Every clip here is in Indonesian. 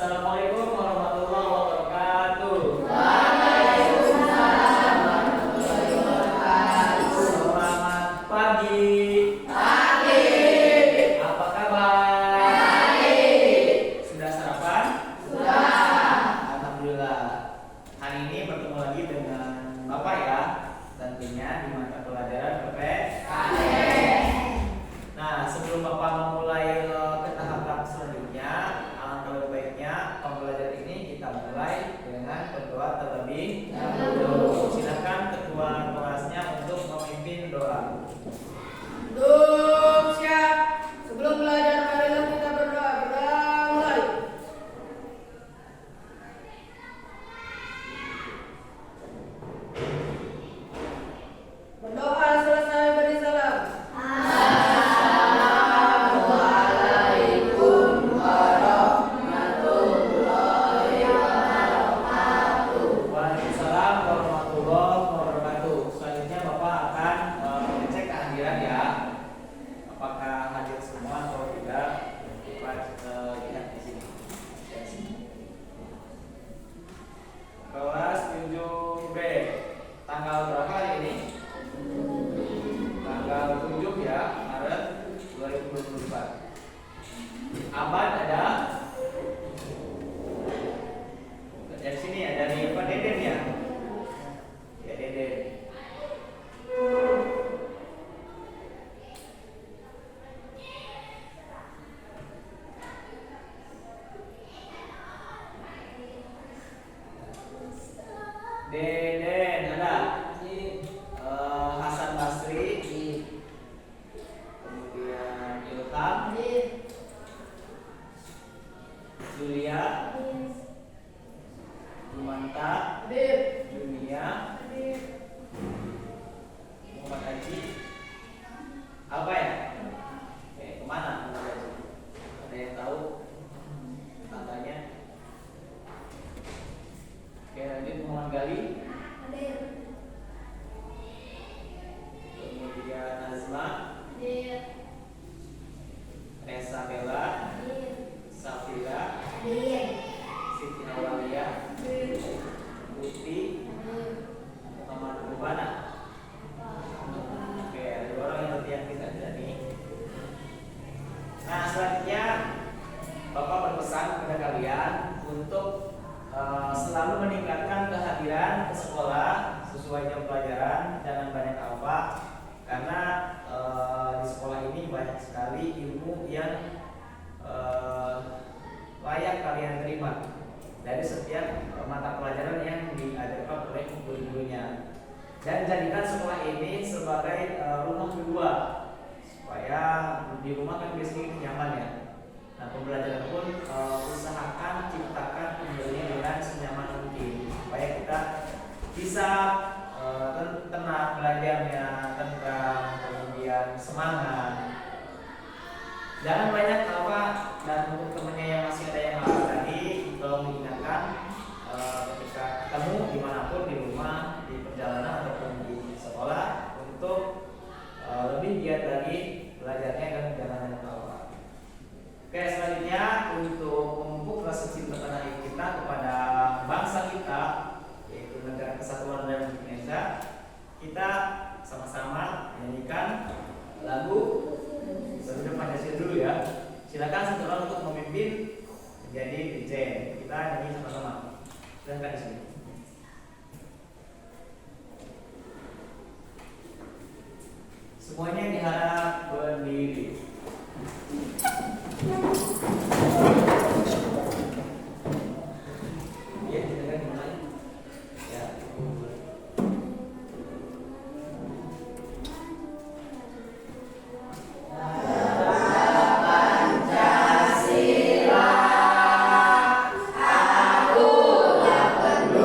Assalamualaikum warahmatullahi wabarakatuh. Waalaikumsalam warahmatullahi wabarakatuh. Selamat pagi. Pagi. Apa kabar? Baik. Sudah sarapan? Sudah. Alhamdulillah. Hari ini bertemu lagi dengan Bapak ya, tentunya di mata pelajaran PPKN. Nah, sebelum Bapak memulai ke tahap selanjutnya, alangkah lebih baiknya pembelajaran ini kita mulai dengan berdoa terlebih dahulu. Silakan ketua kelasnya untuk memimpin doa. Duduk siap. Sebelum belajar marilah kita berdoa. Berdoa mulai. Berdoa selesai beri salam. Assalamualaikum warahmatullahi wabarakatuh. Waalaikumsalam warahmatullahi wabarakatuh. Selanjutnya Bapak akan mengecek kehadiran ya. Apakah hadir semua atau tidak? Kita lihat di sini. Kelas 7B. Tanggal berapa hari ini? Tanggal 7 ya, Maret 2024. Abad ada? Dari sini ya, dari Pak Deden ya? Ya Deden. Deden ada? Hasan Basri, kemudian Ilham, Julia, Lumanta, Dunia, Muhammad Haji. Apa ya? Kemana Muhammad Haji? Ada yang tahu tanggalnya? Lanjut Muhammad Gali, kemudian Azma, Resa Bella, Safira, Siti Nawalia, Putih, Muhammad Rubana. Oke, ada dua orang yang latihan kita jadi. Nah, selanjutnya Bapak berpesan kepada kalian untuk selalu meningkatkan kehadiran ke sekolah sesuai jam pelajaran, jangan banyak alfa, karena di sekolah ini banyak sekali ilmu yang layak kalian terima dari setiap mata pelajaran yang diajarkan oleh guru-gurunya, dan jadikan sekolah ini sebagai rumah kedua, supaya di rumah kan biasanya nyaman ya. Nah, pembelajaran pun usahakan ciptakan pembelajarannya dengan senyaman mungkin, supaya kita bisa tenang belajarnya, tentram, kemudian semangat. Jangan banyak apa, dan untuk temennya yang masih ada yang hafal tadi, tolong diingatkan ketika ketemu dimanapun, di rumah, di perjalanan ataupun di sekolah, untuk lebih giat lagi belajarnya dan jangan banyak hafal. Oke, selanjutnya untuk memupuk rasa cinta tanah air kita kepada bangsa kita, yaitu Negara Kesatuan Republik Indonesia, kita sama-sama menyanyikan lagu Garuda Pancasila dulu ya. Silakan satu orang untuk memimpin menjadi DJ. Kita nyanyi sama-sama. Silakan di sini. Semuanya diharap berdiri. Ya, kita kan mulai. Ya. Pancasila, akulah penulis.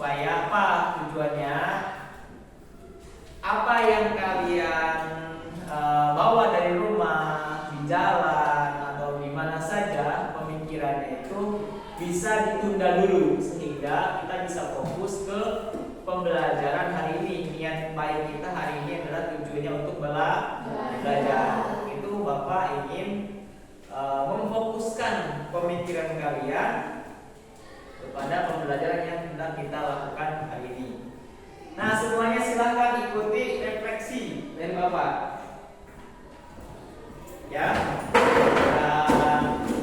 supaya apa tujuannya? Apa yang kalian bawa dari rumah, di jalan atau di mana saja pemikirannya itu bisa ditunda dulu sehingga kita bisa fokus ke pembelajaran hari ini. Niat baik kita hari ini adalah tujuannya untuk belajar. Itu Bapak ingin memfokuskan pemikiran kalian kepada pembelajaran yang sedang kita lakukan hari ini. Nah, semuanya silahkan ikuti refleksi dari Bapak. Ya,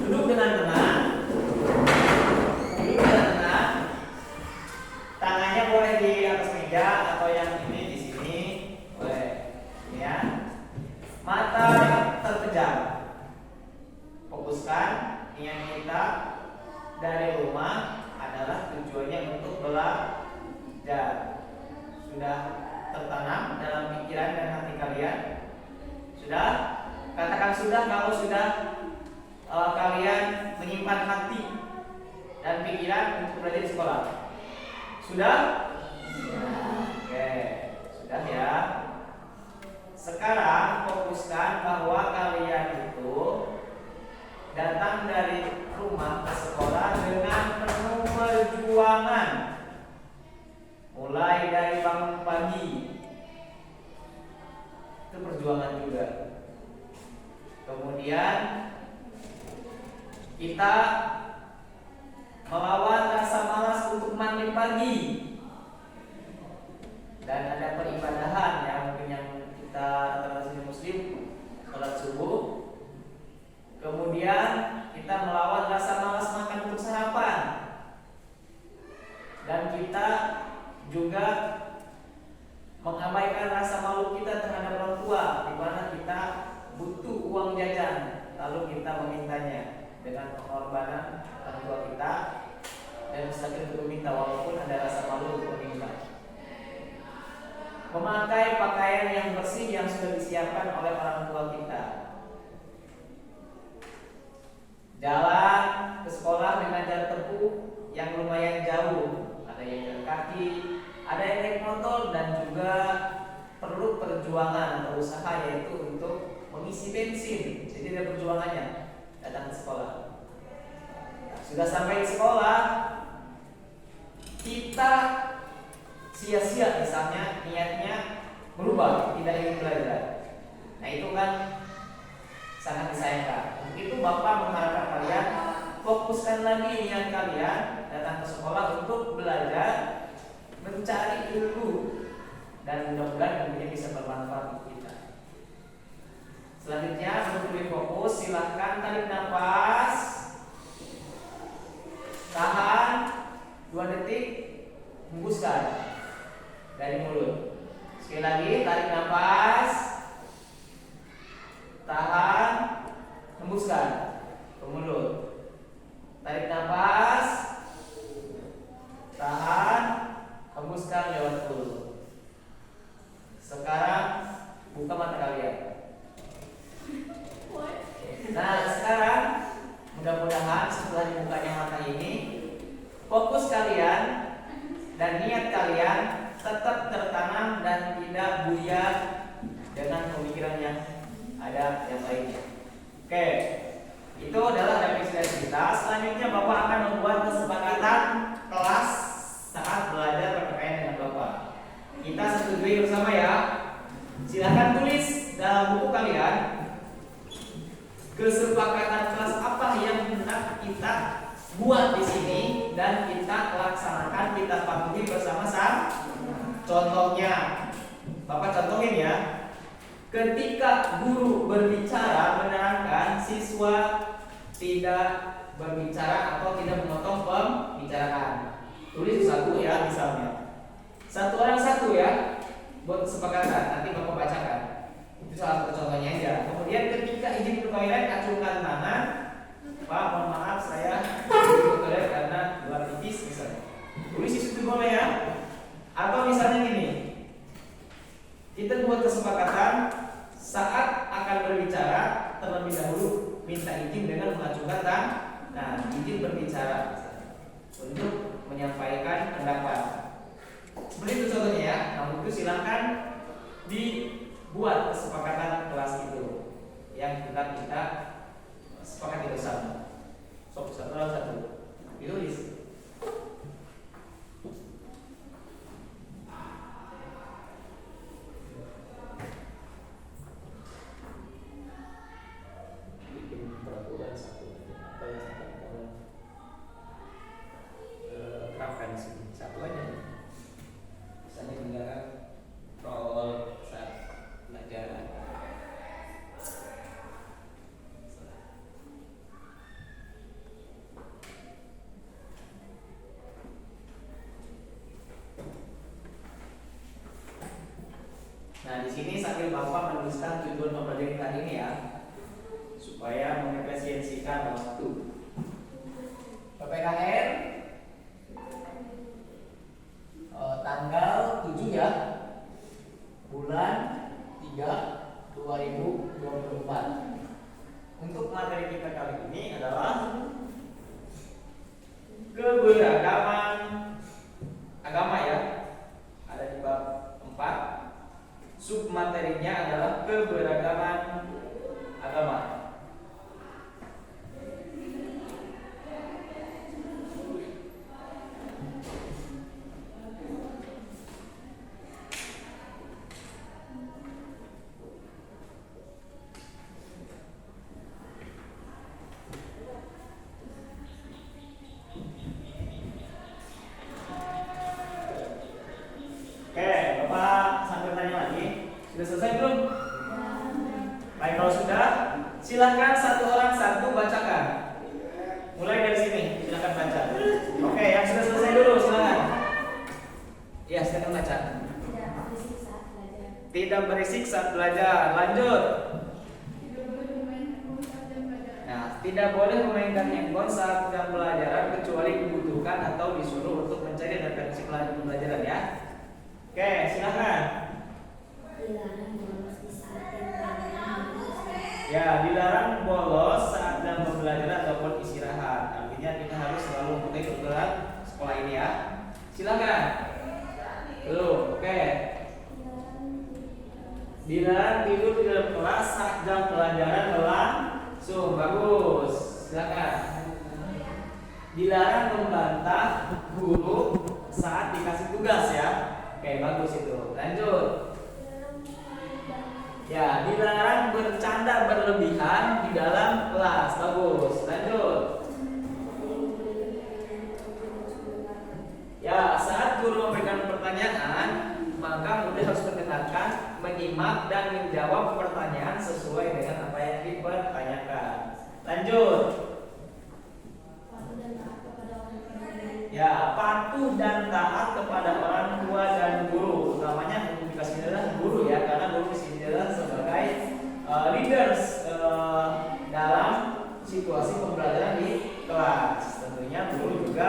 duduk dengan tenang. Duduk dengan tenang. Tangannya boleh di atas meja atau yang ini di sini, boleh. Ya. Mata terpejam. Fokuskan niat kita dari rumah adalah tujuannya untuk belajar. Sudah tertanam dalam pikiran dan hati kalian? Sudah? Katakan sudah kalau sudah kalian menyimpan hati dan pikiran untuk belajar di sekolah. Sudah? Oke, sudah ya. Sekarang fokuskan bahwa kalian itu datang dari rumah ke sekolah dengan penuh perjuangan. Mulai dari bangun pagi, itu perjuangan juga. Kemudian kita melawan rasa malas untuk mandi pagi. Dan ada peribadahan yang mungkin yang kita antara muslim, sholat subuh. Kemudian kita melawan rasa malas makan untuk sarapan. Dan kita juga mengabaikan rasa malu kita terhadap orang tua, di mana kita butuh uang jajan, lalu kita memintanya dengan pengorbanan orang tua kita dan mustahil untuk meminta walaupun ada rasa malu untuk meminta. Memakai pakaian yang bersih yang sudah disiapkan oleh orang tua kita. Jalan ke sekolah dengan jarak tempuh yang lumayan jauh, ada yang jalan kaki, ada yang naik motor, dan juga perlu perjuangan atau usaha yaitu untuk mengisi bensin. Jadi ada perjuangannya datang ke sekolah. Sudah sampai di sekolah, kita sia-sia misalnya niatnya berubah, tidak ingin belajar. Nah itu kan sangat disayangkan. Untuk itu Bapak mengharapkan kalian fokuskan lagi niat kalian datang ke sekolah untuk belajar, mencari ilmu, dan mudah-mudahan ilmunya bisa bermanfaat untuk kita. Selanjutnya untuk lebih fokus, silahkan tarik nafas, tahan 2 detik, hembuskan dari mulut. Sekali lagi tarik nafas, tahan, hembuskan ke mulut. Tarik nafas, tahan, hembuskan lewat mulut. Sekarang buka mata kalian. Nah sekarang mudah-mudahan setelah dibukanya mata ini, fokus kalian dan niat kalian tetap tertanam dan tidak buyar dengan pemikiran yang ada yang lainnya. Oke, itu adalah revisi dari kita. Selanjutnya Bapak akan membuat kesepakatan kelas saat belajar PPKN dengan Bapak. Kita setujui bersama ya. Silahkan tulis dalam buku kalian kesepakatan kelas apa yang hendak kita buat di sini dan kita laksanakan, kita patuhi bersama-sama. Contohnya, Bapak contohin ya. Ketika guru berbicara menerangkan, siswa tidak berbicara atau tidak memotong pembicaraan. Tulis satu ya misalnya. Satu orang satu ya, buat kesepakatan. Nanti Bapak bacakan. Itu salah satu contohnya aja. Kemudian ketika izin ke toilet, acungkan tangan. Pak, mohon maaf saya izin ke toilet karena luar pipis misalnya. Tulis itu boleh ya. Atau misalnya gini, kita buat kesepakatan saat akan berbicara terlebih dahulu minta izin dengan mengacungkan tangan. Nah, izin berbicara untuk menyampaikan pendapat. Nah, untuk itu silahkan dibuat kesepakatan kelas itu yang kita sepakati bersama. Satu lawan satu. Ditulis. Bikin peraturan satu apa yang akan kalian terapkan di sini. Satu aja. Misalnya menggunakan role saat pelajaran. Nah, di sini sambil Bapak menuliskan tujuan pembelajaran kali ini ya, supaya mengefisiensikan waktu. PPKN tanggal 7 ya, bulan 3 2024. Untuk materi kita kali ini adalah keberagaman agama ya, ada di bab 4. Submaterinya adalah keberagaman agama. Oke, Bapak sambil tanya lagi, sudah selesai belum? Baik, kalau sudah, silakan satu orang satu bacakan. Mulai dari sini, silakan baca. Oke, yang sudah selesai dulu, silakan. Ya, silakan baca. Tidak berisik saat belajar. Lanjut. Nah, tidak boleh memainkan handphone saat jam pelajaran kecuali dibutuhkan atau disuruh untuk mencari referensi pelajaran ya. Oke, silakan. Ya, dilarang bolos saat jam pembelajaran ataupun istirahat. Artinya kita harus selalu mengikuti peraturan sekolah ini ya. Silakan. Belum. Oke. Dilarang tidur di dalam kelas saat jam pelajaran berlangsung. Bagus. Silakan. Dilarang membantah guru saat dikasih tugas ya. Oke, bagus itu. Lanjut. Ya, dilarang bercanda berlebihan di dalam kelas. Bagus. Lanjut. Ya, saat guru memberikan pertanyaan, maka murid harus mendengarkan, menyimak dan menjawab pertanyaan sesuai dengan apa yang dipertanyakan. Lanjut. Ya, patuh dan taat kepada orang tua dan guru. Utamanya yang dikasih adalah guru ya, karena guru di sini adalah sebagai leaders dalam situasi pembelajaran di kelas. Tentunya guru juga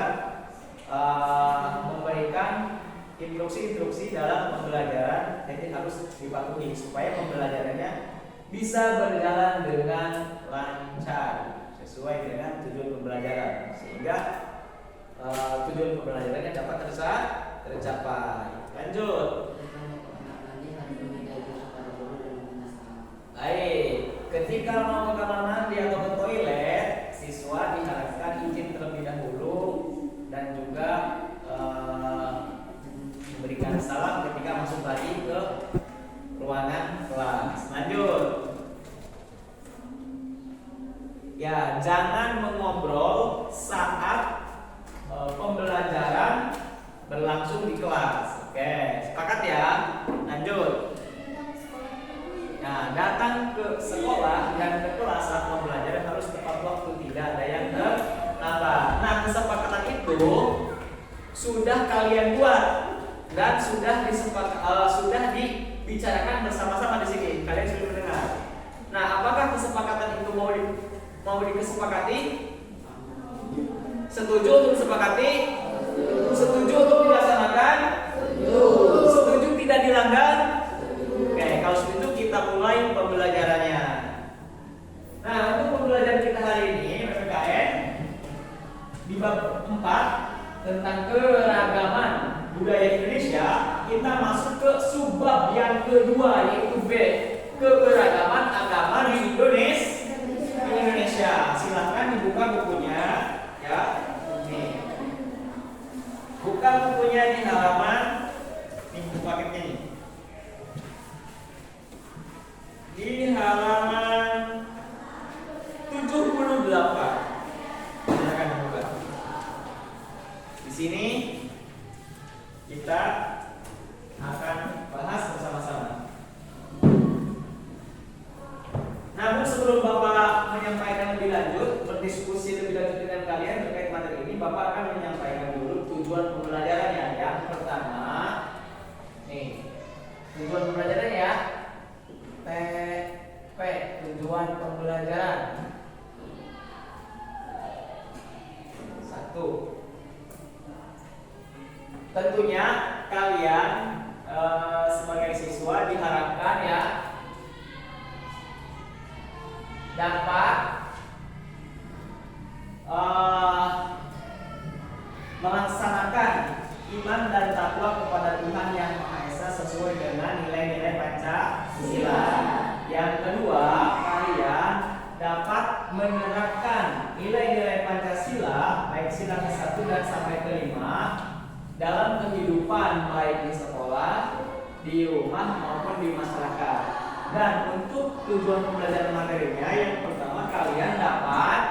memberikan instruksi-instruksi dalam pembelajaran, jadi harus dipatuhi supaya pembelajarannya bisa berjalan dengan lancar sesuai dengan tujuan pembelajaran, sehingga tujuan pembelajarannya dapat tercapai. Lanjut. Baik, ketika mau ke kamar mandi atau ke toilet, siswa diharapkan izin terlebih dahulu dan juga memberikan salam ketika masuk lagi ke ruangan kelas. Lanjut. Ya, jangan mengobrol saat pembelajaran berlangsung di kelas. Oke, sepakat ya? Lanjut. Nah, datang ke sekolah dan ke kelas saat pembelajaran harus tepat waktu, tidak ada yang terlambat. Nah, kesepakatan itu sudah kalian buat dan sudah dibicarakan bersama-sama di sini. Kalian sudah mendengar. Nah, apakah kesepakatan itu mau dikesepakati? Setuju untuk disepakati? Setuju untuk dilaksanakan? Setuju tidak dilanggar? Oke, kalau setuju kita mulai pembelajarannya. Nah, untuk pembelajaran kita hari ini PPKN di bab 4 tentang keragaman budaya Indonesia, kita masuk ke kita akan bahas bersama-sama. Namun sebelum Bapak menyampaikan lebih lanjut, berdiskusi lebih lanjut dengan kalian terkait materi ini, Bapak akan menyampaikan dulu tujuan pembelajarannya. Yang pertama, nih, tujuan pembelajarannya ya. TP, tujuan pembelajaran. 1. Tentunya kalian sebagai siswa diharapkan ya dapat melaksanakan iman dan takwa kepada Tuhan Yang Maha Esa sesuai dengan nilai-nilai Pancasila. Yang kedua, kalian dapat menerapkan nilai-nilai Pancasila baik sila ke-1 dan sampai ke-5 dalam kehidupan baik di sekolah, di rumah maupun di masyarakat. Dan untuk tujuan pembelajaran materinya, yang pertama kalian dapat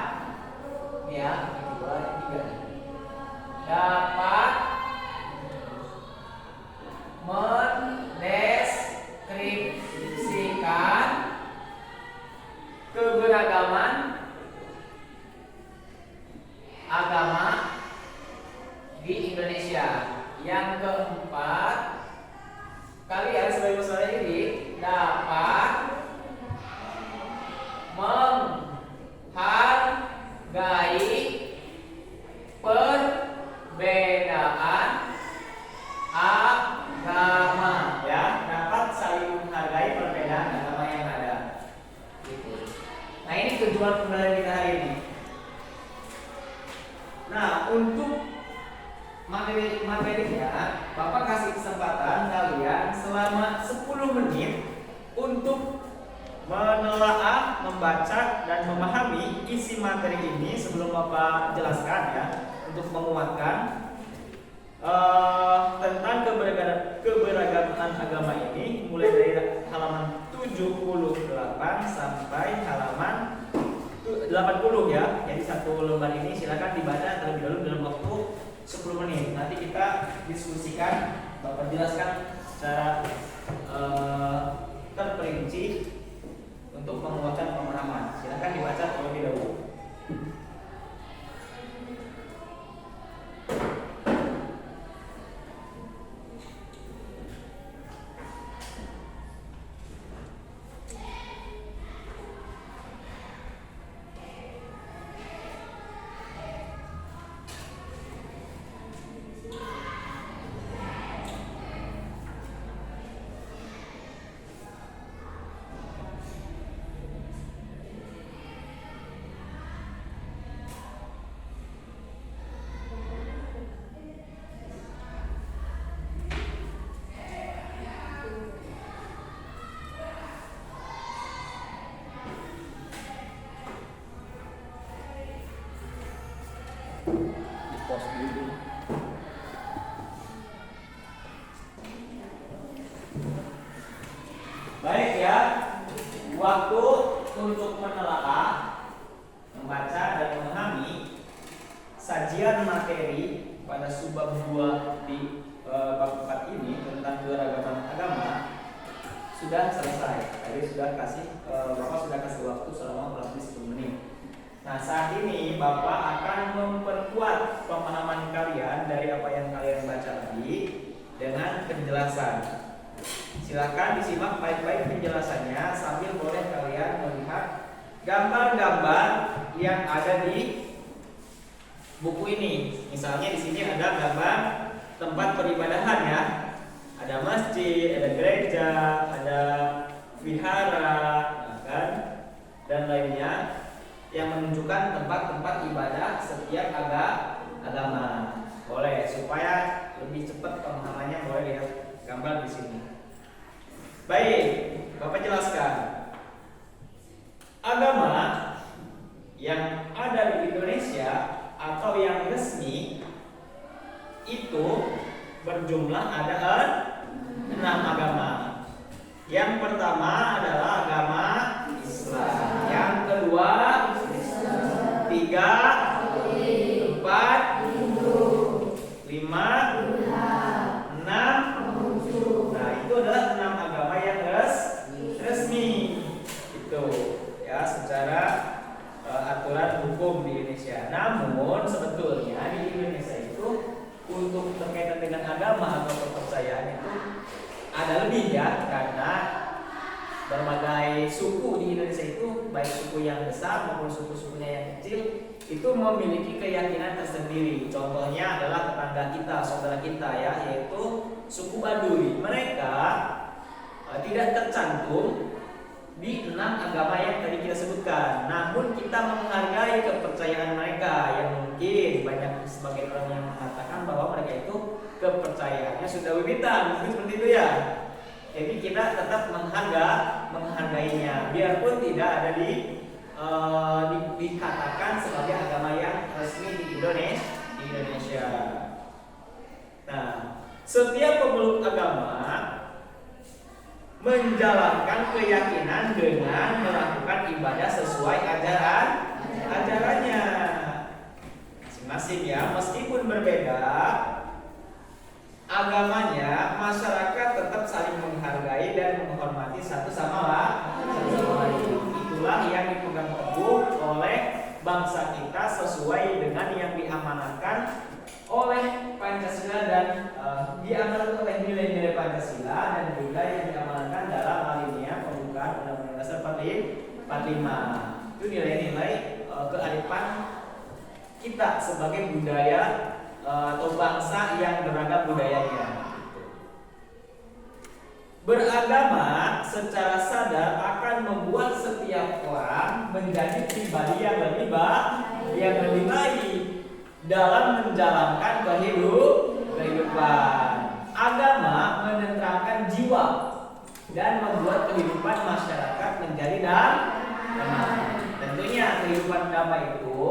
ya, kedua, ketiga, dapat mendeskripsikan keberagaman agama di Indonesia. Yang keempat, kalian sebagai peserta didik dapat menghargai perbedaan agama, ya, dapat saling menghargai perbedaan agama yang ada. Gitu. Nah, ini tujuan pembelajaran kita hari ini. Nah, untuk materinya, Bapak kasih kesempatan kalian selama 10 menit untuk menelaah, membaca, dan memahami isi materi ini sebelum Bapak jelaskan ya, untuk menguatkan tentang keberagaman agama ini mulai dari halaman 78 sampai halaman 80 ya. Jadi satu lembar ini silakan dibaca terlebih dahulu dalam waktu 10 menit. Nanti kita diskusikan, Bapak jelaskan secara terperinci untuk menguatkan pemahaman. Silakan dibaca terlebih dahulu. Pos dulu. Baik ya, waktu untuk menelaah, membaca dan memahami sajian materi pada subbab 2 di bab 4 ini tentang keberagaman agama sudah selesai. Tadi sudah Bapak sudah kasih waktu selama kurang lebih 10 menit. Nah, saat ini Bapak akan memperkuat pemahaman kalian dari apa yang kalian baca tadi dengan penjelasan. Silakan disimak baik-baik penjelasannya sambil boleh kalian melihat gambar-gambar yang ada di buku ini. Misalnya di sini ada gambar tempat peribadahan ya. Ada masjid, ada gereja, ada vihara, kan? Dan lainnya yang menunjukkan tempat-tempat ibadah setiap agama. Boleh supaya lebih cepat pemahamannya, boleh lihat gambar di sini. Baik, Bapak jelaskan. Agama yang ada di Indonesia atau yang resmi itu berjumlah ada 6 agama. Yang pertama adalah agama Islam. Yang kedua 3, 4, 5, 6, agama atau kepercayaan itu ada lebih ya, karena berbagai suku di Indonesia itu, baik suku yang besar maupun suku-sukunya yang kecil, itu memiliki keyakinan tersendiri. Contohnya adalah tetangga kita, saudara kita ya, yaitu suku Baduy. Mereka tidak tercantum di 6 agama yang tadi kita sebutkan. Namun kita menghargai kepercayaan mereka, yang mungkin banyak sebagian orang yang mengatakan bahwa mereka itu kepercayaannya sudah berbeda, mungkin seperti itu ya. Jadi kita tetap menghargainya, biarpun tidak ada dikatakan sebagai agama yang resmi di Indonesia. Nah, setiap pemeluk agama menjalankan keyakinan dengan melakukan ibadah sesuai ajarannya masing-masing ya, meskipun berbeda agamanya, masyarakat tetap saling menghargai dan menghormati satu sama lain. Itulah yang dipegang teguh oleh bangsa kita sesuai dengan yang diamanatkan oleh Pancasila dan diamanatkan oleh nilai-nilai Pancasila dan juga yang diamanatkan dalam alinea pembukaan Undang-Undang Dasar 45. Itu nilai-nilai kearifan kita sebagai budaya atau bangsa yang beragam budayanya. Beragama secara sadar akan membuat setiap orang menjadi pribadi yang lebih baik dalam menjalankan kehidupan. Agama menenteramkan jiwa dan membuat kehidupan masyarakat menjadi damai. Tentunya kehidupan damai itu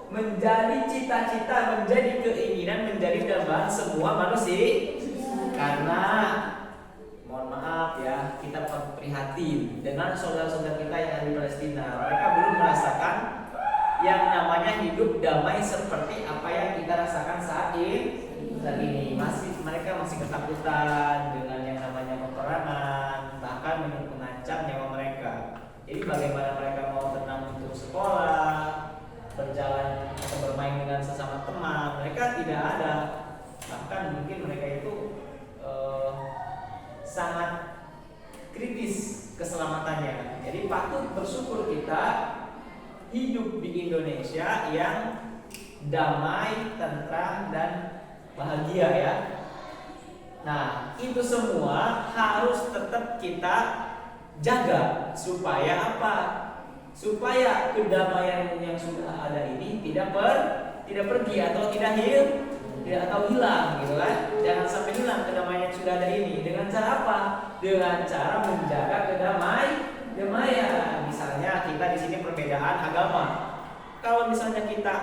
menjadi cita-cita, menjadi keinginan, menjadi dambaan semua manusia. Karena mohon maaf ya, kita prihatin dengan saudara-saudara kita yang ada di Palestina. Mereka belum merasakan yang namanya hidup damai seperti apa yang kita rasakan saat ini. Mereka masih ketakutan dengan yang namanya peperangan, bahkan mengancam nyawa mereka. Jadi bagaimana mereka mau tenang untuk sekolah, berjalan atau bermain dengan sesama teman, mereka tidak ada. Bahkan mungkin mereka itu sangat kritis keselamatannya. Jadi patut bersyukur kita hidup di Indonesia yang damai, tentram dan bahagia ya. Nah, itu semua harus tetap kita jaga supaya apa? Supaya kedamaian yang sudah ada ini tidak pergi atau tidak hilang gitu kan. Jangan sampai hilang kedamaian yang sudah ada ini. Dengan cara apa? Dengan cara menjaga kedamaian. Misalnya kita di sini perbedaan agama. Kalau misalnya kita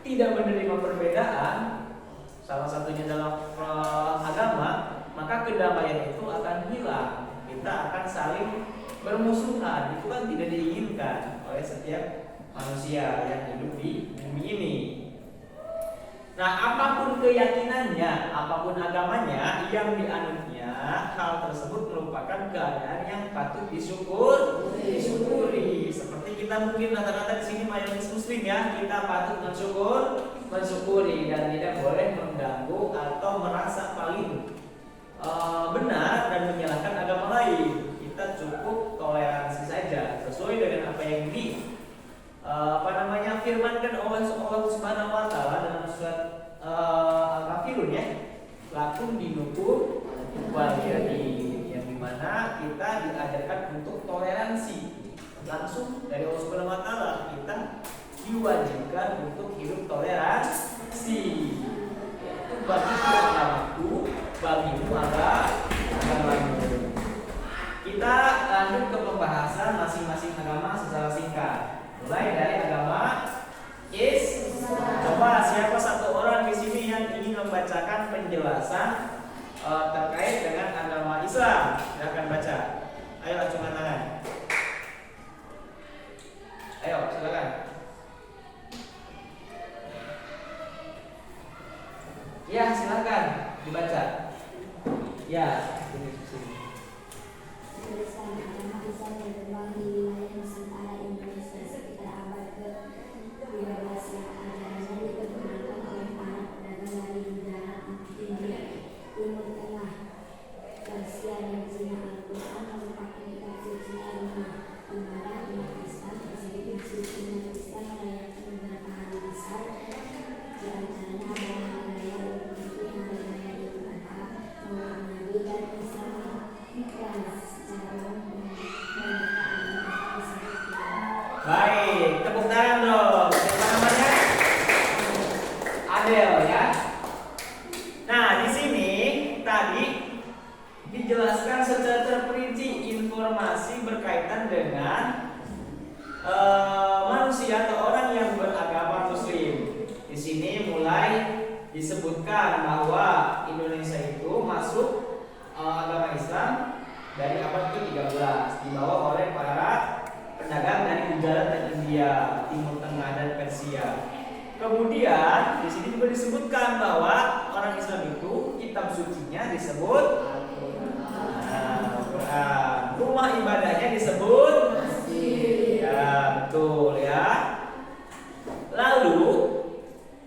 tidak menerima perbedaan, salah satunya dalam agama, maka kedamaian itu akan hilang. Kita akan saling bermusuhan. Itu kan tidak diinginkan oleh setiap manusia yang hidup di bumi ini. Nah, apapun keyakinannya, apapun agamanya yang dianutnya, hal tersebut merupakan keadaan yang patut disyukuri. Seperti kita mungkin rata-rata di sini mayoritas Muslim ya, kita patut mensyukuri dan tidak boleh mengganggu atau merasa paling benar dan menyalahkan agama lain. Kita cukup toleransi saja sesuai dengan apa yang firmankan oleh Allah Subhanahu wa taala dalam surat Al-Kafirun ya. Lakum dinukum waliyadin, yang dimana kita diajarkan untuk toleransi langsung dari Allah Subhanahu wa taala. Kita diwajibkan untuk hidup toleransi. Itu bagi agamaku, bagimu agamamu. Kita lanjut ke pembahasan masing-masing agama secara singkat. Mulai dari agama Islam. Coba siapa satu orang di sini yang ingin membacakan penjelasan terkait dengan agama Islam? Silakan baca. Ayo acungkan tangan. Ayo silakan. Ya silakan dibaca. Ya. Tulisan agama Islam yang berkembang di wilayah Nusantara Indonesia sekitar abad ke-15 yang ajarannya diperkenalkan oleh para pedagang dari negara India Timur Tengah, Persia dan Cina. Al-Quran merupakan kitab suci rumah ibadah umat Islam tersebut mensuci umat Islam merayakan beberapa hari besar, di antaranya adalah hari raya Idul Fitri, hari raya Idul Adha, Maulid Nabi, dan Islam Mi'raj secara umum membuka agama tersebut. Baik, tepuk tangan dong. Siapa namanya? Adel ya. Nah, di sini tadi dijelaskan secara terperinci informasi berkaitan dengan manusia atau orang yang beragama Muslim. Di sini mulai disebutkan bahwa Indonesia itu masuk agama Islam dari abad ke-13, dibawa oleh para pedagang dari Gujarat dan India, Timur Tengah dan Persia. Kemudian di sini juga disebutkan bahwa orang Islam itu kitab sucinya disebut Al-Quran, rumah ibadahnya disebut masjid. Ya, betul ya. Lalu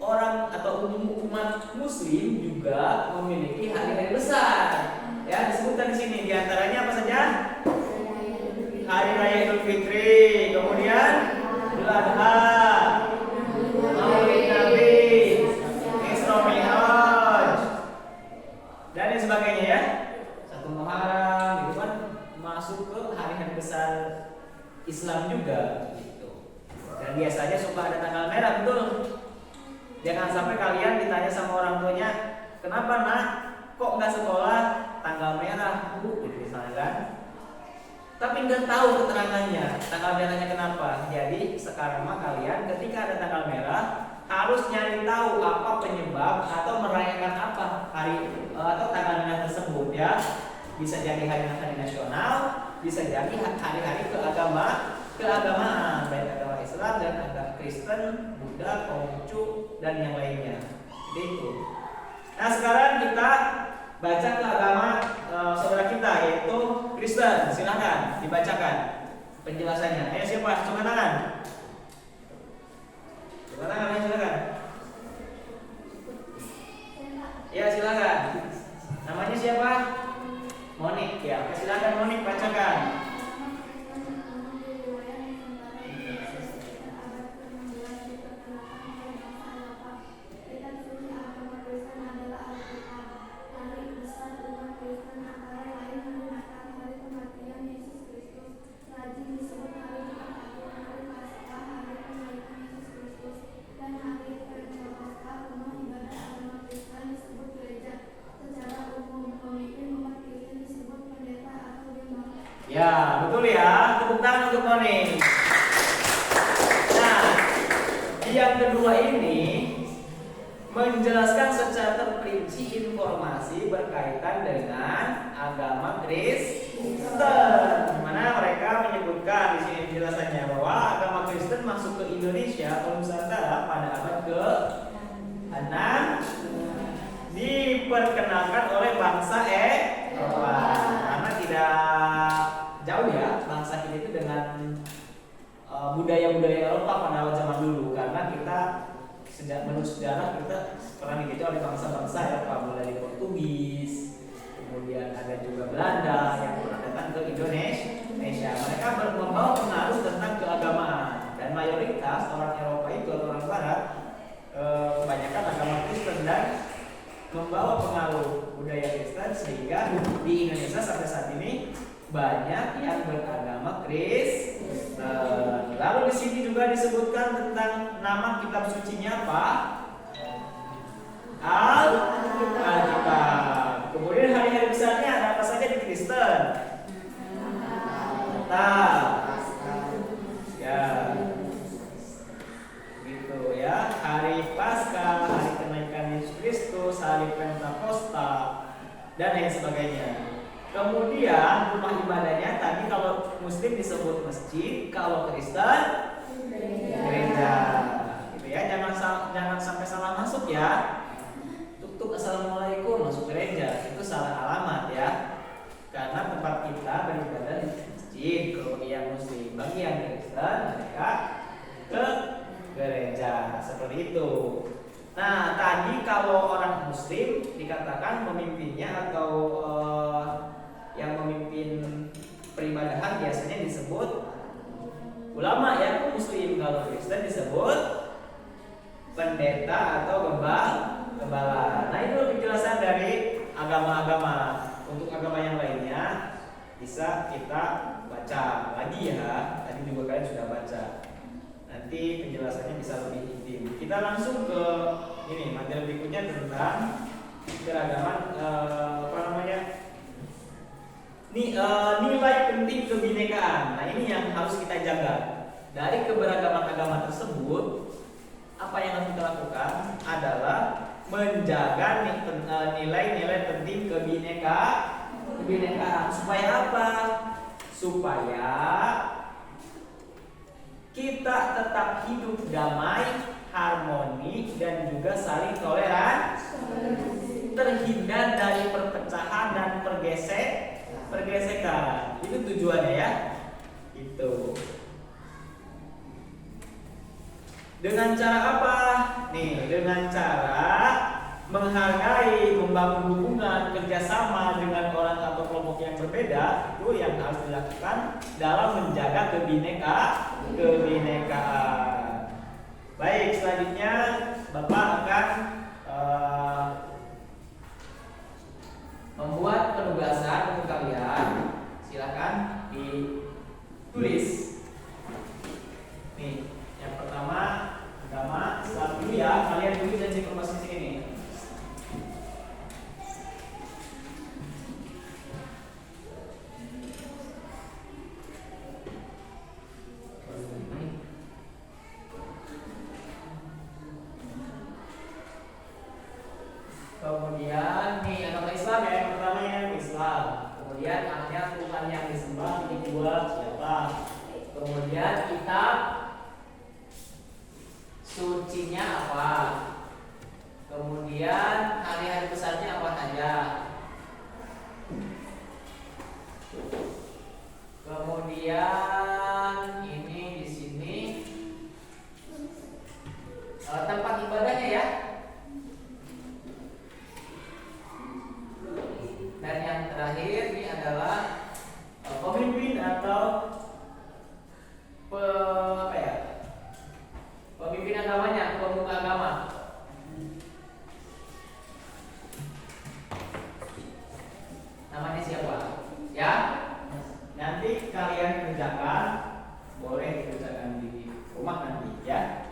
orang atau umat Muslim juga memiliki hari-hari besar. Ya, disebutkan di sini. Di antaranya apa saja? Hari Raya Idul Fitri, kemudian Idul Adha, Maulid Nabi, Isra Mi'raj, dan lain sebagainya ya. Satu Muharram, itu kan masuk ke hari-hari besar Islam juga gitu. Dan biasanya suka ada tanggal merah, betul. Jangan sampai kalian ditanya sama orang tuanya, kenapa nak, kok nggak sekolah tanggal merah, Bu? Gitu misalnya kan. Tapi nggak tahu keterangannya, tanggal merahnya kenapa. Jadi sekarang mah kalian ketika ada tanggal merah harus nyari tahu apa penyebab atau merayakan apa hari atau tanggal merah tersebut ya. Bisa jadi hari nasional, bisa jadi hari-hari keagamaan, baik agama Islam dan agama Kristen, Buddha, Konghucu dan yang lainnya. Jadi itu. Nah sekarang kita baca ke agama saudara kita yaitu Kristen. Silakan dibacakan penjelasannya. Ayo siapa? Coba tangan. Coba tangan, ayo silakan. Ya silakan. Namanya siapa? Monik ya. Silakan Monik bacakan. Ya, betul ya. Tepuk tangan untuk Monik. Nah, yang kedua ini menjelaskan secara terperinci informasi berkaitan dengan agama Kristen. Mana mereka menyebutkan di sini penjelasannya bahwa agama Kristen masuk ke Indonesia atau Nusantara pada abad ke-6, diperkenalkan oleh bangsa Eropa. Karena tidak jauh ya bangsa kita itu dengan budaya-budaya Eropa pada zaman dulu, karena kita sejak menurut sejarah kita pernah dijajah oleh bangsa-bangsa Eropa, mulai dari Portugis, kemudian ada juga Belanda yang pernah datang ke Indonesia. Mereka membawa pengaruh tentang keagamaan dan mayoritas orang Eropa itu atau orang Barat kebanyakan agama Kristen dan membawa pengaruh budaya Kristen sehingga di Indonesia sampai saat ini banyak yang beragama Kristen. Lalu di sini juga disebutkan tentang nama kitab sucinya apa? Alkitab. Kemudian hari-hari besarnya ada apa saja di Kristen? Natal. Ya. Gitu ya. Hari Paskah, hari kenaikan Yesus Kristus, hari Pentakosta dan lain sebagainya. Kemudian rumah ibadahnya tadi kalau Muslim disebut masjid, kalau Kristen gereja. Gitu ya, jangan sampai salah masuk ya. Tuk assalamualaikum masuk gereja itu salah alamat ya. Karena tempat kita beribadah di masjid kalau yang Muslim. Bagi yang Kristen mereka ke gereja seperti itu. Nah, tadi kalau orang muslim dikatakan pemimpinnya atau yang memimpin peribadahan biasanya disebut ulama ya, muslim. Kalau Kristen disebut pendeta atau gembala. Nah, itu penjelasan dari agama-agama. Untuk agama yang lainnya bisa kita baca lagi ya. Tadi juga kalian sudah baca. Nanti penjelasannya bisa lebih intim. Kita langsung ke ini materi berikutnya tentang keragaman nilai penting kebinekaan. Nah, ini yang harus kita jaga. Dari keberagaman agama tersebut, apa yang harus kita lakukan adalah menjaga nilai-nilai penting kebinekaan. Supaya apa? Supaya kita tetap hidup damai, harmoni, dan juga saling toleran, terhindar dari perpecahan dan pergesekan. Itu tujuannya ya. Itu. Dengan cara apa? Nih, dengan cara menghargai, membangun hubungan, kerjasama dengan orang atau kelompok yang berbeda. Itu yang harus dilakukan dalam menjaga kebinekaan. Baik, selanjutnya Bapak akan membuat penugasan untuk kalian. Silakan ditulis. Nih, yang pertama agama Islam dulu ya. Kalian tulis dan informasi di sini. Kemudian nih agama Islam ya, yang pertama yang Islam. Kemudian hanya Tuhan yang disembah, yang kedua siapa. Kemudian kitab sucinya apa. Kemudian hari-hari besarnya apa saja. Kemudian ini di sini tempat ibadahnya ya. Dan yang terakhir ini adalah pemimpin atau pemimpin agamanya, pemuka agama. Namanya siapa? Ya. Nanti kalian kerjakan, boleh dikerjakan di rumah nanti ya.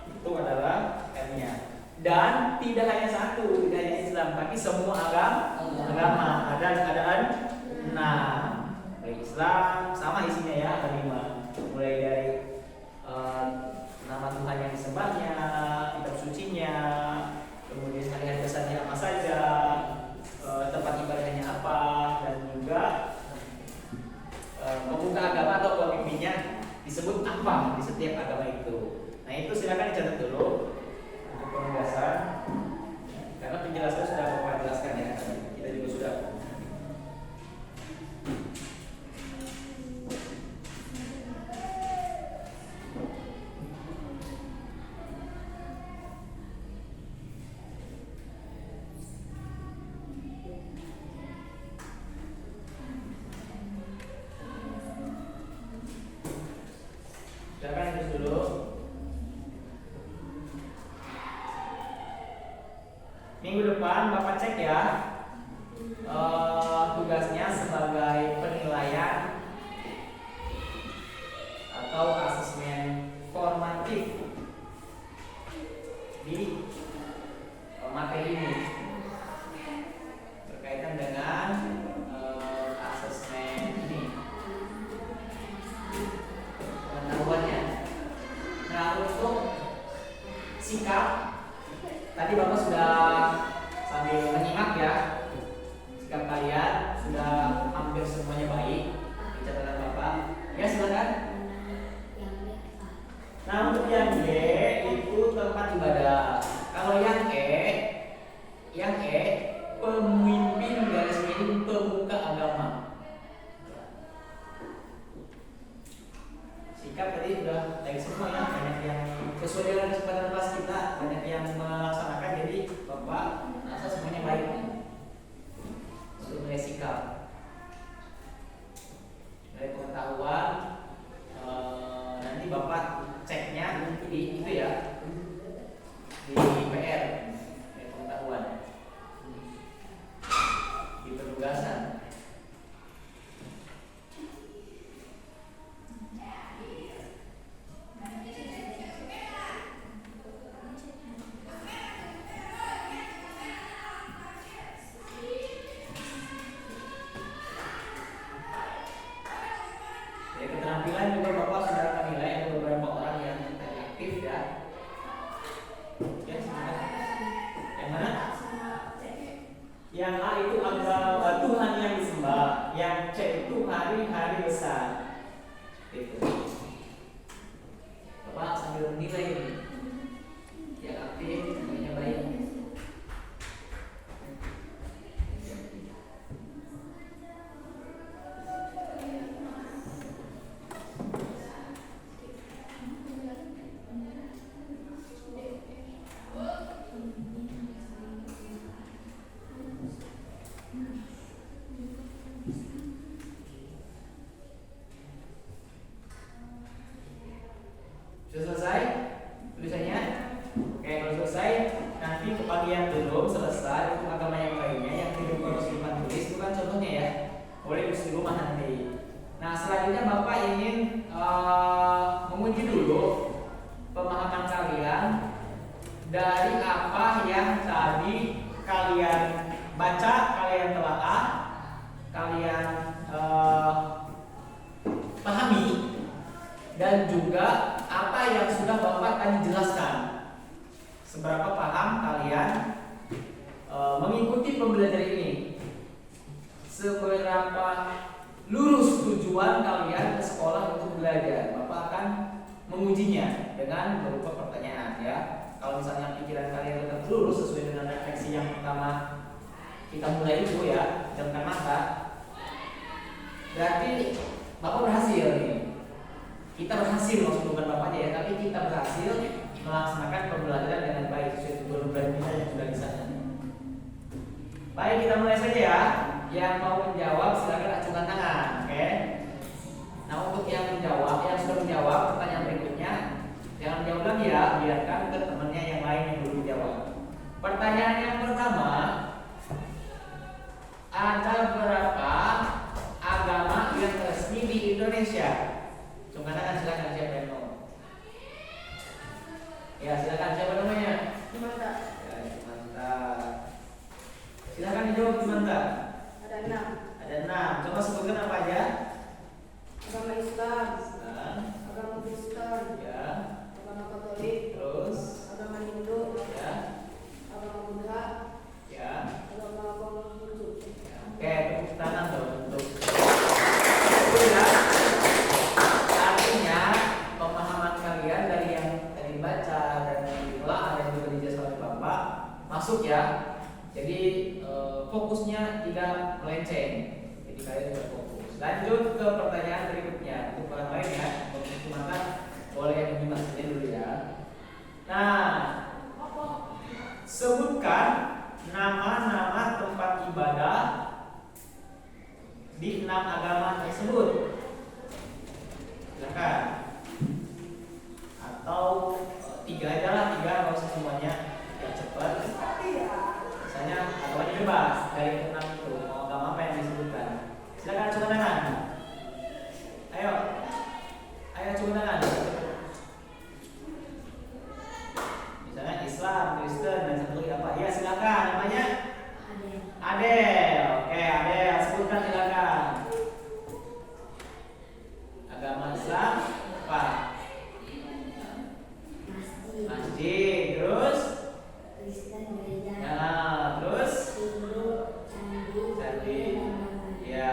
Itu adalah M-nya. Dan tidak hanya satu, tidak hanya Islam, tapi semua agama. Ada 6. penjelasan. Ya, keterampilan juga Bapak sudah akan nilai ada beberapa orang yang aktif ya. Ya, sebentar. Yang mana? Yang A itu agama Tuhan yang disembah, yang C itu hari-hari besar. Itu. Bapak sambil menilai ini. Yang aktif, nilainya baik. Sudah selesai tulisannya? Oke, kalau selesai nanti kepada yang belum selesai itu agama yang lainnya yang tidak harus simpan tulis itu kan contohnya ya, boleh tulis di rumah nanti. Nah selanjutnya Bapak ingin menguji dulu pemahaman kalian dari apa yang tadi kalian baca, kalian telaah, kalian pahami, dan juga apa yang sudah Bapak tadi jelaskan. Seberapa paham kalian mengikuti pembelajaran ini? Seberapa lurus tujuan kalian ke sekolah untuk belajar? Bapak akan mengujinya dengan berupa pertanyaan ya. Kalau misalnya pikiran kalian tetap lurus sesuai dengan refleksi yang pertama kita mulai itu ya, jamkan mata, berarti Bapak berhasil nih. Kita berhasil, maksud bukan Bapaknya ya, tapi kita berhasil melaksanakan pembelajaran dengan baik sesuai tujuan kita yang sudah di sana. Baik, kita mulai saja ya. Yang mau menjawab silakan acungkan tangan, oke? Nah untuk yang menjawab, yang sudah menjawab pertanyaan berikutnya, jangan jawab lagi ya, biarkan ke temannya yang lain yang belum menjawab. Pertanyaan yang pertama, ada berapa agama yang resmi di Indonesia? Cungkan silakan, siapa yang mau? Ya silakan, siapa namanya? Mantap. Ya, mantap. Silakan dijawab mantap. Ada 6. Ada 6. Coba sebutkan apa aja? Agama Islam, Nah, agama Kristen, ya. agama Katolik, Terus, agama Hindu, ya, agama Buddha, ya. agama Konghucu. Oke, tepuk tangan dong untuk itu ya. Artinya pemahaman kalian dari yang tadi baca dan ditelaah dan juga dijelaskan oleh Bapak masuk ya. Jadi fokusnya tidak melenceng. Jadi kalian juga fokus. Lanjut ke pertanyaan berikutnya. Untuk orang lain ya, untuk mata boleh yang menyimak saja dulu ya. Nah, sebutkan nama-nama tempat ibadah di 6 agama tersebut. Silakan. Atau 3 aja lah, 3 kalau semuanya yang cepat. Misalnya agamanya bebas dari 6 itu, mau agama apa yang disebutkan. Silakan acungkan tangan. Ayo. Ayo acungkan tangan. Misalnya Islam, Kristen dan satu lagi apa? Ya silakan namanya. Adel. Oke, Adel sebutkan silakan. Agama Islam apa? Masjid. Terus? Kristen gereja, Ya, terus? Hindu Candi. dan Ya,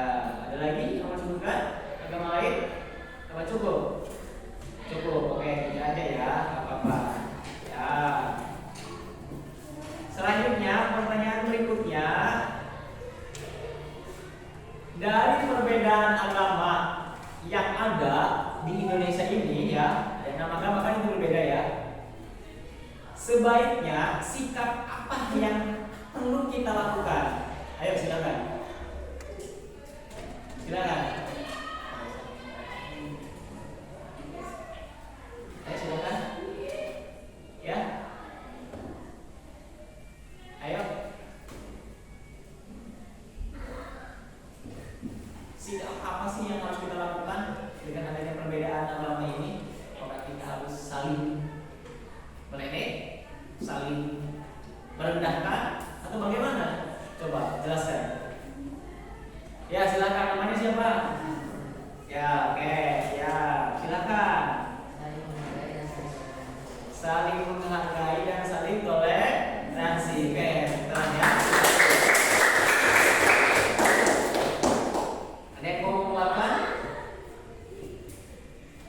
ada lagi yang mau sebutkan? Agama lain? Apa cukup? Cukup. Oke, ini aja ya, nggak apa-apa. Ya. Selanjutnya, pertanyaan berikutnya. Dari perbedaan agama yang ada di Indonesia ini ya, ada 6 agama kan itu berbeda ya. Sebaiknya sikap apa yang perlu kita lakukan? Ayo silakan. Silakan. Ayo silakan. Ya. Ayo. Sikap apa sih yang harus kita lakukan dengan adanya perbedaan agama ini? Apakah kita harus saling meledek, saling merendahkan, atau bagaimana? Coba jelaskan. Ya silakan, namanya siapa? Ya oke, ya silakan. Saling menghargai dan saling toleransi. Oke, tenang ya. Ada yang mau menguatkan?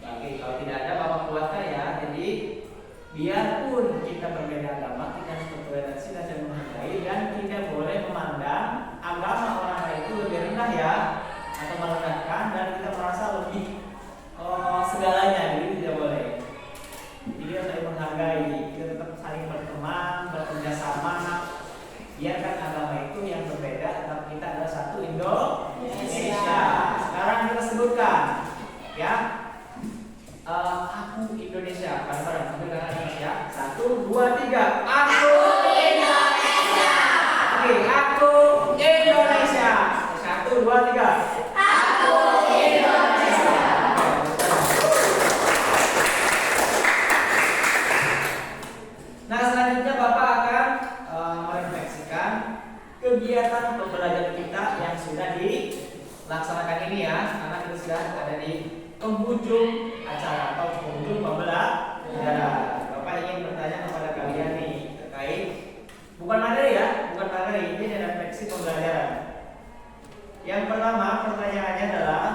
Oke, kalau tidak ada Bapak keluarkan ya. Jadi biarpun kita berbeda agama, kita harus bertoleransi dan saling menghargai, dan tidak boleh memandang agama orang lain itu lebih rendah ya, atau merendahkan dan kita merasa lebih segalanya. Jadi tidak boleh. Jadi kita saling menghargai, kita tetap saling berteman, bekerja sama. Biarkan agama itu yang berbeda, tetap kita adalah satu Indonesia. Sekarang kita sebutkan, ya. Aku Indonesia. Bareng-bareng sambil tangan ya. 1, 2, 3. Aku Indonesia. Oke, aku Indonesia. 1, 2, 3. Aku Indonesia. Nah, selanjutnya Bapak akan merefleksikan kegiatan pembelajaran kita yang sudah dilaksanakan ini ya, karena kita sudah ada di penghujung acara atau penghujung pembelajaran. Bapak ingin bertanya kepada kalian nih terkait bukan materi ya, bukan materi, ini ada refleksi pembelajaran. Yang pertama pertanyaannya adalah,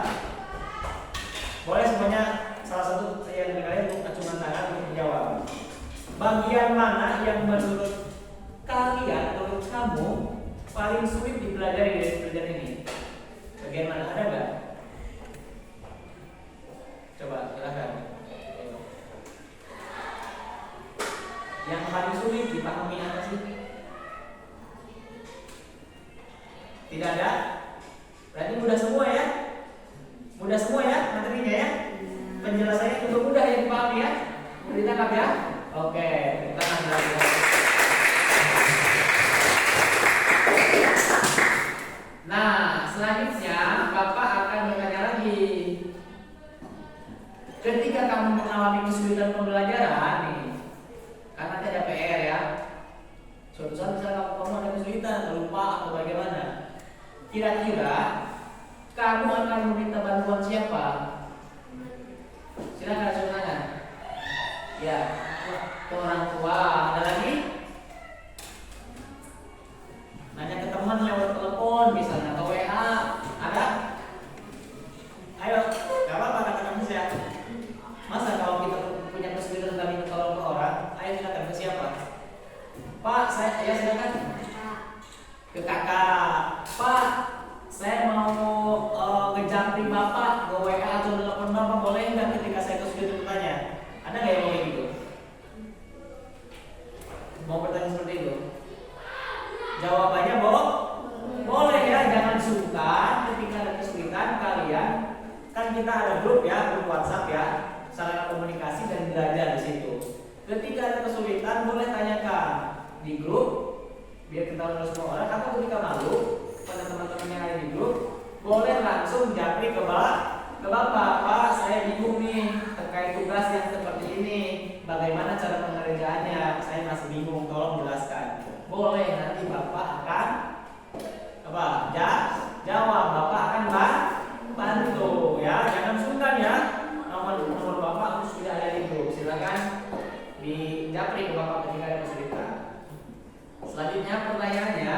boleh semuanya salah satu yang dari kalian untuk acungan tangan untuk menjawab. Bagian mana yang menurut kalian, menurut kamu paling sulit dipelajari dari pelajaran ini? Bagian mana, ada nggak? Coba silakan. Yang paling sulit dipahami apa sih? Tidak ada? Berarti mudah semua ya? Mudah semua ya materinya ya? Penjelasannya untuk mudah yang dipahami ya? Mudah ditangkap ya? Oke, kita lanjut. Nah, selanjutnya Bapak akan bertanya lagi. Ketika kamu mengalami kesulitan pembelajaran nih, karena ada PR ya, suatu saat misalnya kamu ada kesulitan, lupa atau bagaimana, kira-kira kamu akan meminta bantuan siapa? Silakan tangan. Ya, ke orang tua. Ada lagi? Nanya ke teman lewat telepon misalnya atau WA. Ada? Ayo, gak apa-apa kata kamu ya. Masa kalau kita punya kesulitan dan minta tolong ke orang, ayo silakan ke siapa? Pak, saya ya silakan. Ke kakak. Pak, saya mau ngejamping bapak ke WA atau telepon bapak, boleh nggak ketika saya kesulitan bertanya? Ada nggak yang mau kayak gitu? Mau bertanya seperti itu? Jawabannya boleh ya, jangan sungkan ketika ada kesulitan kalian. Kan kita ada grup ya, grup WhatsApp ya, sarana komunikasi dan belajar di situ. Ketika ada kesulitan boleh tanyakan di grup, biar kita tahu semua orang. Atau ketika malu pada teman-teman yang ada di grup, boleh langsung japri ke bapak. Pak, saya bingung nih terkait tugas yang seperti ini. Bagaimana cara pengerjaannya? Saya masih bingung, tolong jelaskan. Boleh, nanti bapak akan jawab. Bapak akan bantu ya. Jangan sungkan ya. Nomor bapak sudah ada di grup. Silakan di japri ke bapak ketika ada kesulitan. Selanjutnya pertanyaannya,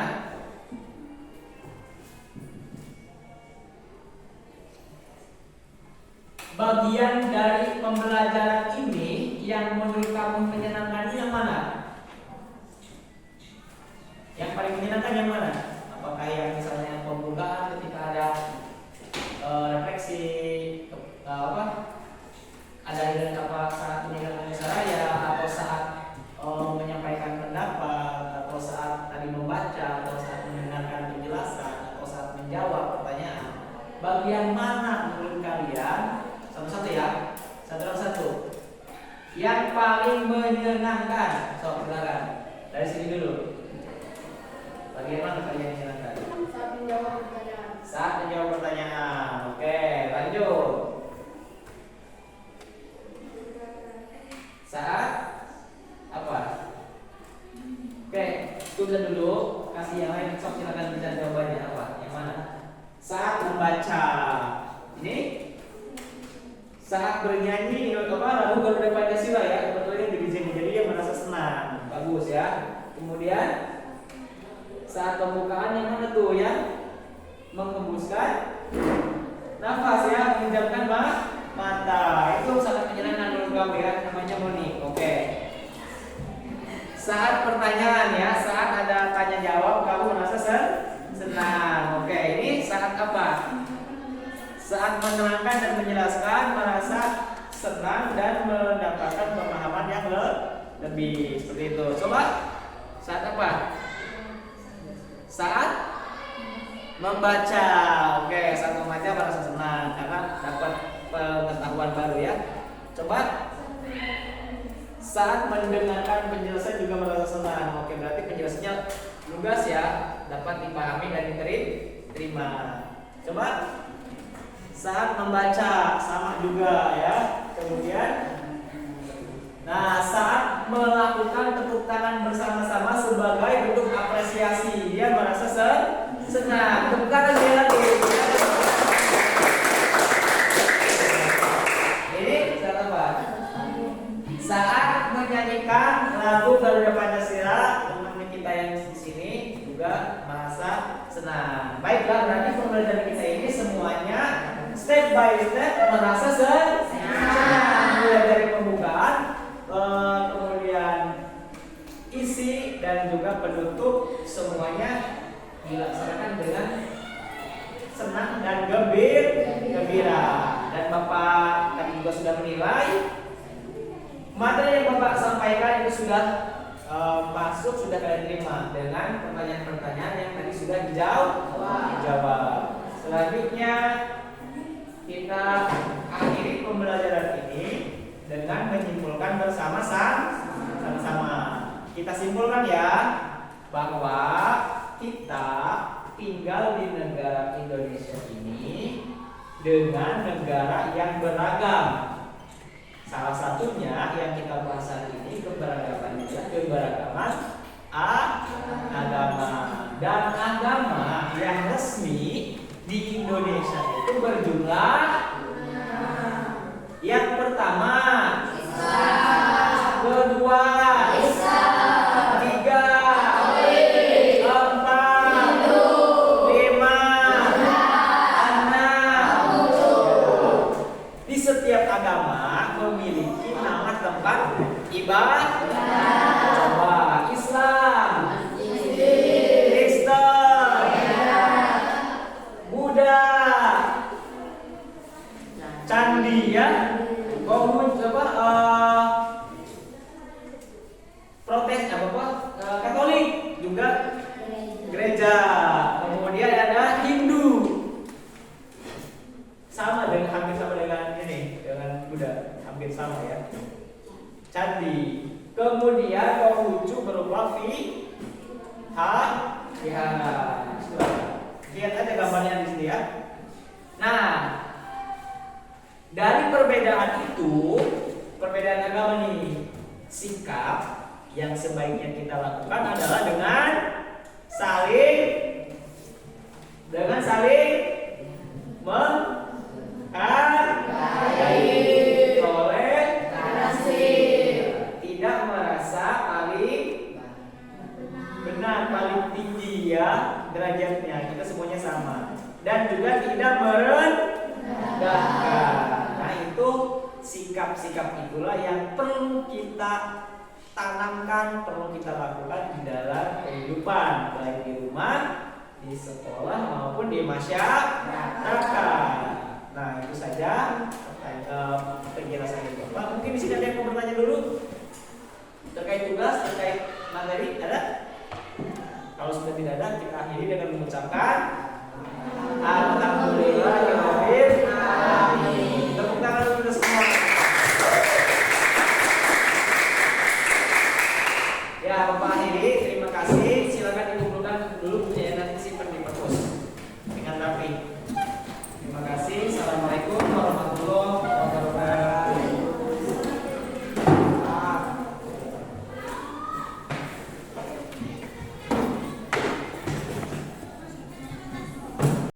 bagian dari pembelajaran ini yang menurut kamu menyenangkan itu yang mana? Yang paling menyenangkan yang mana? Apakah yang misalnya pembukaan ketika ada refleksi ada ide saat mendengarkan saraya, atau saat menyampaikan pendapat, atau saat tadi membaca, atau saat mendengarkan penjelasan, atau saat menjawab pertanyaan? Bagian mana menurut kalian? Satu-satu ya, satu. Yang paling menyenangkan, silakan dari sini dulu. Bagian mana kalian menyenangkan? Saat menjawab pertanyaan. Saat menjawab pertanyaan. membaca. Ini saat bernyanyi lagu Garuda Pancasila ya, kebetulan di sini, jadi dia merasa senang, bagus ya. Kemudian saat pembukaan yang mana tuh ya, mengembuskan nafas ya, menghijabkan mata, itu sangat menyenangkan menurut kamu ya, namanya Moni. Oke. Saat pertanyaan ya, saat ada tanya jawab kamu merasa senang. Oke, ini saat apa? Saat menerangkan dan menjelaskan merasa senang dan mendapatkan pemahaman yang lebih, seperti itu. Coba saat apa? Saat membaca. Oke, saat membaca merasa senang karena dapat pengetahuan baru ya. Coba saat mendengarkan penjelasan juga merasa senang. Oke, berarti penjelasannya lugas ya, dapat dipahami dan diterima. Coba saat membaca sama juga ya. Kemudian saat melakukan tepuk tangan bersama-sama sebagai bentuk apresiasi, dia merasa senang. Tepuk tangan dia lagi. Ini saat apa? Saat menyanyikan lagu Garuda Pancasila, teman kita yang di sini juga merasa senang. Baiklah, berarti pembelajaran kita ini semuanya step by step merasa senang. Mulai dari pembukaan, kemudian isi dan juga penutup, semuanya dilaksanakan dengan senang dan gembira. Dan Bapak tadi juga sudah menilai materi yang Bapak sampaikan itu sudah masuk, sudah kalian terima dengan pertanyaan-pertanyaan yang tadi sudah dijawab. Selanjutnya kita akhiri pembelajaran ini dengan menyimpulkan bersama-sama. Kita simpulkan ya, bahwa kita tinggal di negara Indonesia ini dengan negara yang beragam. Salah satunya yang kita bahas hari ini keberagaman agama. Dan agama yang resmi di Indonesia itu berjumlah yang pertama Islam, kedua Islam, tiga empat lima enam. Di setiap agama memiliki nama tempat ibadah. Coba Islam, Kristen, Buddha, candi ya, Katolik juga gereja. Kemudian ada Hindu, hampir sama dengan ini, dengan Buddha, hampir sama ya. Candi. Kemudian Konghucu berupa vihara. Lihat aja gambarnya di sini ya. Nah, dari perbedaan itu, perbedaan agama nih, sikap yang sebaiknya kita lakukan adalah dengan saling menghargai, toleransi, tidak merasa paling benar, paling tinggi ya derajatnya, kita semuanya sama, dan juga tidak merendahkan. Nah, itu sikap-sikap itulah yang perlu kita tanamkan, perlu kita lakukan di dalam kehidupan, baik di rumah, di sekolah maupun di masyarakat. Nah, itu saja penjelasan dari Bapak. Mungkin di sini ada yang mau bertanya dulu terkait tugas, terkait materi, ada? Kalau sudah tidak ada, kita akhiri dengan mengucapkan Alhamdulillahirabbil alamin. Tepuk tangan dulu semua. Ya, Bapak